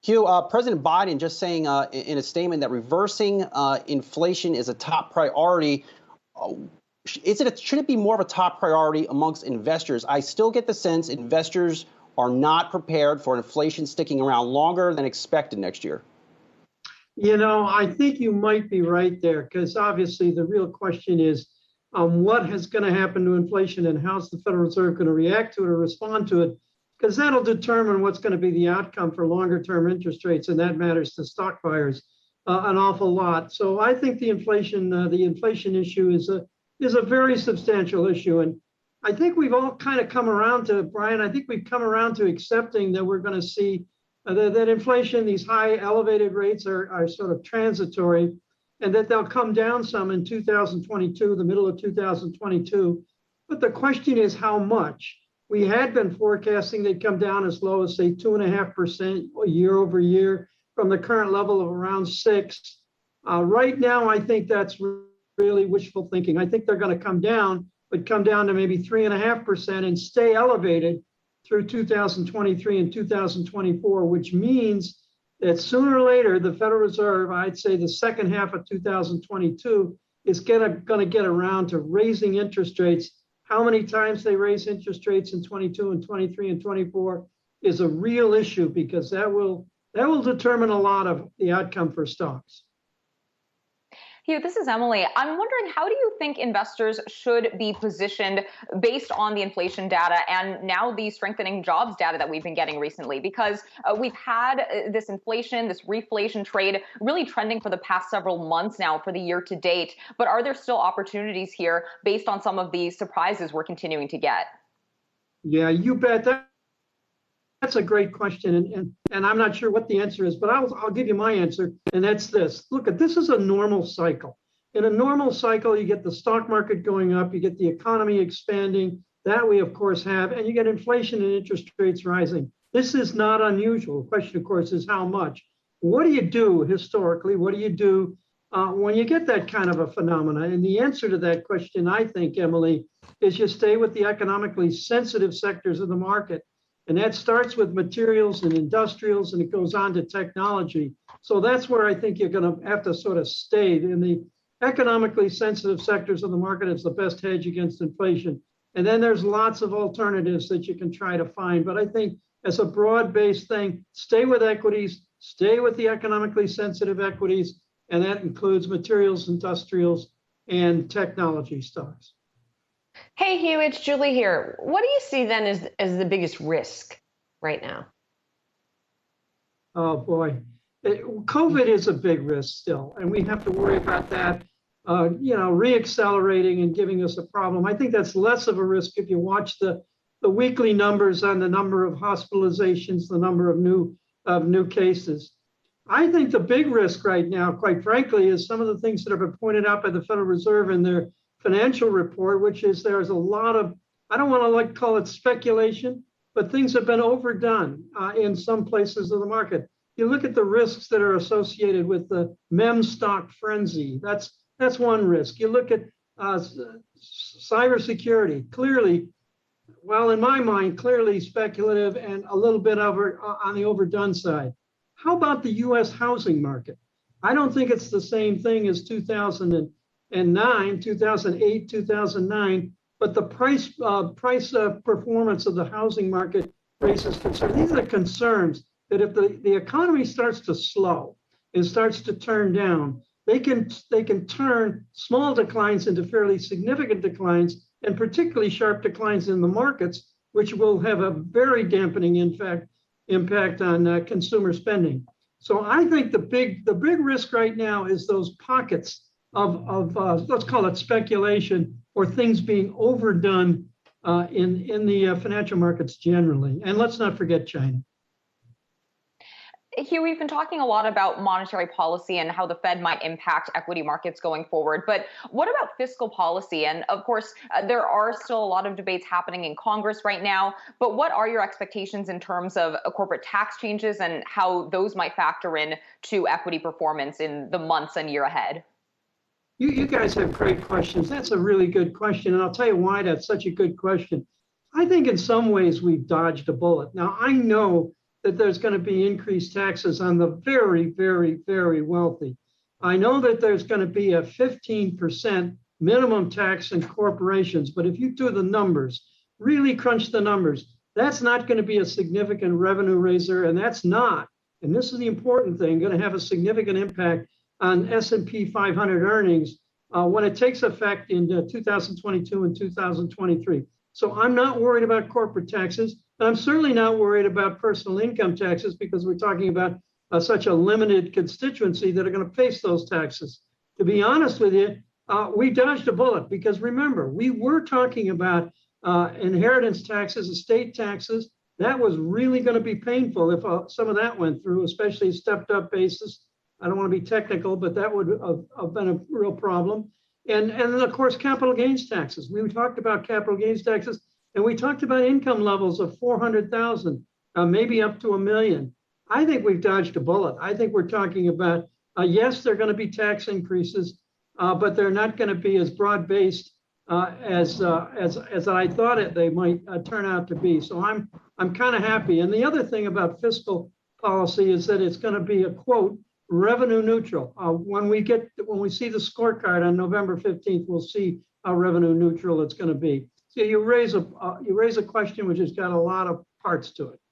Hugh, President Biden just saying in a statement that reversing inflation is a top priority. Should it be more of a top priority amongst investors? I still get the sense investors are not prepared for inflation sticking around longer than expected next year. I think you might be right there, because obviously the real question is what is going to happen to inflation and how's the Federal Reserve going to react to it or respond to it, because that'll determine what's going to be the outcome for longer term interest rates, and that matters to stock buyers an awful lot. So I think the inflation issue is a very substantial issue, and I think we've all kind of come around to, Brian, I think we've come around to accepting that we're going to see that inflation, these high elevated rates are sort of transitory, and that they'll come down some in 2022, the middle of 2022. But the question is how much. We had been forecasting they'd come down as low as, say, 2.5% year over year from the current level of around 6%. Right now, I think that's really wishful thinking. I think they're going to come down, but come down to maybe 3.5% and stay elevated through 2023 and 2024, which means that sooner or later, the Federal Reserve, I'd say the second half of 2022, is going to get around to raising interest rates. How many times they raise interest rates in 22 and 23 and 24 is a real issue, because that will determine a lot of the outcome for stocks. Hugh, this is Emily. I'm wondering, how do you think investors should be positioned based on the inflation data and now the strengthening jobs data that we've been getting recently? Because we've had this inflation, this reflation trade really trending for the past several months now for the year to date. But are there still opportunities here based on some of the surprises we're continuing to get? Yeah, you bet. That's a great question, and I'm not sure what the answer is, but I'll give you my answer, and that's this. Look, this is a normal cycle. In a normal cycle, you get the stock market going up, you get the economy expanding, that we of course have, and you get inflation and interest rates rising. This is not unusual. The question, of course, is how much. What do you do historically? What do you do when you get that kind of a phenomena? And the answer to that question, I think, Emily, is you stay with the economically sensitive sectors of the market. And that starts with materials and industrials, and it goes on to technology. So that's where I think you're going to have to sort of stay. In the economically sensitive sectors of the market, it's the best hedge against inflation. And then there's lots of alternatives that you can try to find. But I think as a broad-based thing, stay with equities, stay with the economically sensitive equities, and that includes materials, industrials, and technology stocks. Hey, Hugh, it's Julie here. What do you see then as the biggest risk right now? Oh, boy. COVID is a big risk still, and we have to worry about that, reaccelerating and giving us a problem. I think that's less of a risk if you watch the weekly numbers on the number of hospitalizations, the number of new cases. I think the big risk right now, quite frankly, is some of the things that have been pointed out by the Federal Reserve in their financial report, which is there's a lot of, I don't want to call it speculation, but things have been overdone in some places of the market. You look at the risks that are associated with the meme stock frenzy. That's one risk. You look at cybersecurity. Clearly, well, in my mind, clearly speculative and a little bit on the overdone side. How about the U.S. housing market? I don't think it's the same thing as 2008, 2009, but the price performance of the housing market raises concern. These are concerns that if the economy starts to slow and starts to turn down, they can turn small declines into fairly significant declines, and particularly sharp declines in the markets, which will have a very dampening impact on consumer spending. So I think the big risk right now is those pockets of let's call it speculation or things being overdone in the financial markets generally. And let's not forget China. Hugh, we've been talking a lot about monetary policy and how the Fed might impact equity markets going forward. But what about fiscal policy? And of course, there are still a lot of debates happening in Congress right now. But what are your expectations in terms of corporate tax changes and how those might factor in to equity performance in the months and year ahead? You guys have great questions. That's a really good question. And I'll tell you why that's such a good question. I think in some ways we've dodged a bullet. Now, I know that there's going to be increased taxes on the very, very, very wealthy. I know that there's going to be a 15% minimum tax in corporations, but if you do the numbers, really crunch the numbers, that's not going to be a significant revenue raiser, and that's not, and this is the important thing, going to have a significant impact on S&P 500 earnings when it takes effect in 2022 and 2023. So I'm not worried about corporate taxes, and I'm certainly not worried about personal income taxes because we're talking about such a limited constituency that are going to face those taxes. To be honest with you, we dodged a bullet because remember, we were talking about inheritance taxes, estate taxes. That was really going to be painful if some of that went through, especially a stepped up basis. I don't want to be technical, but that would have been a real problem. And then, of course, capital gains taxes. We talked about capital gains taxes, and we talked about income levels of 400,000, maybe up to $1 million. I think we've dodged a bullet. I think we're talking about, yes, there are going to be tax increases, but they're not going to be as broad-based as I thought they might turn out to be. So I'm kind of happy. And the other thing about fiscal policy is that it's going to be a quote revenue neutral. When we see the scorecard on November 15th, we'll see how revenue neutral it's going to be. So you raise a question which has got a lot of parts to it.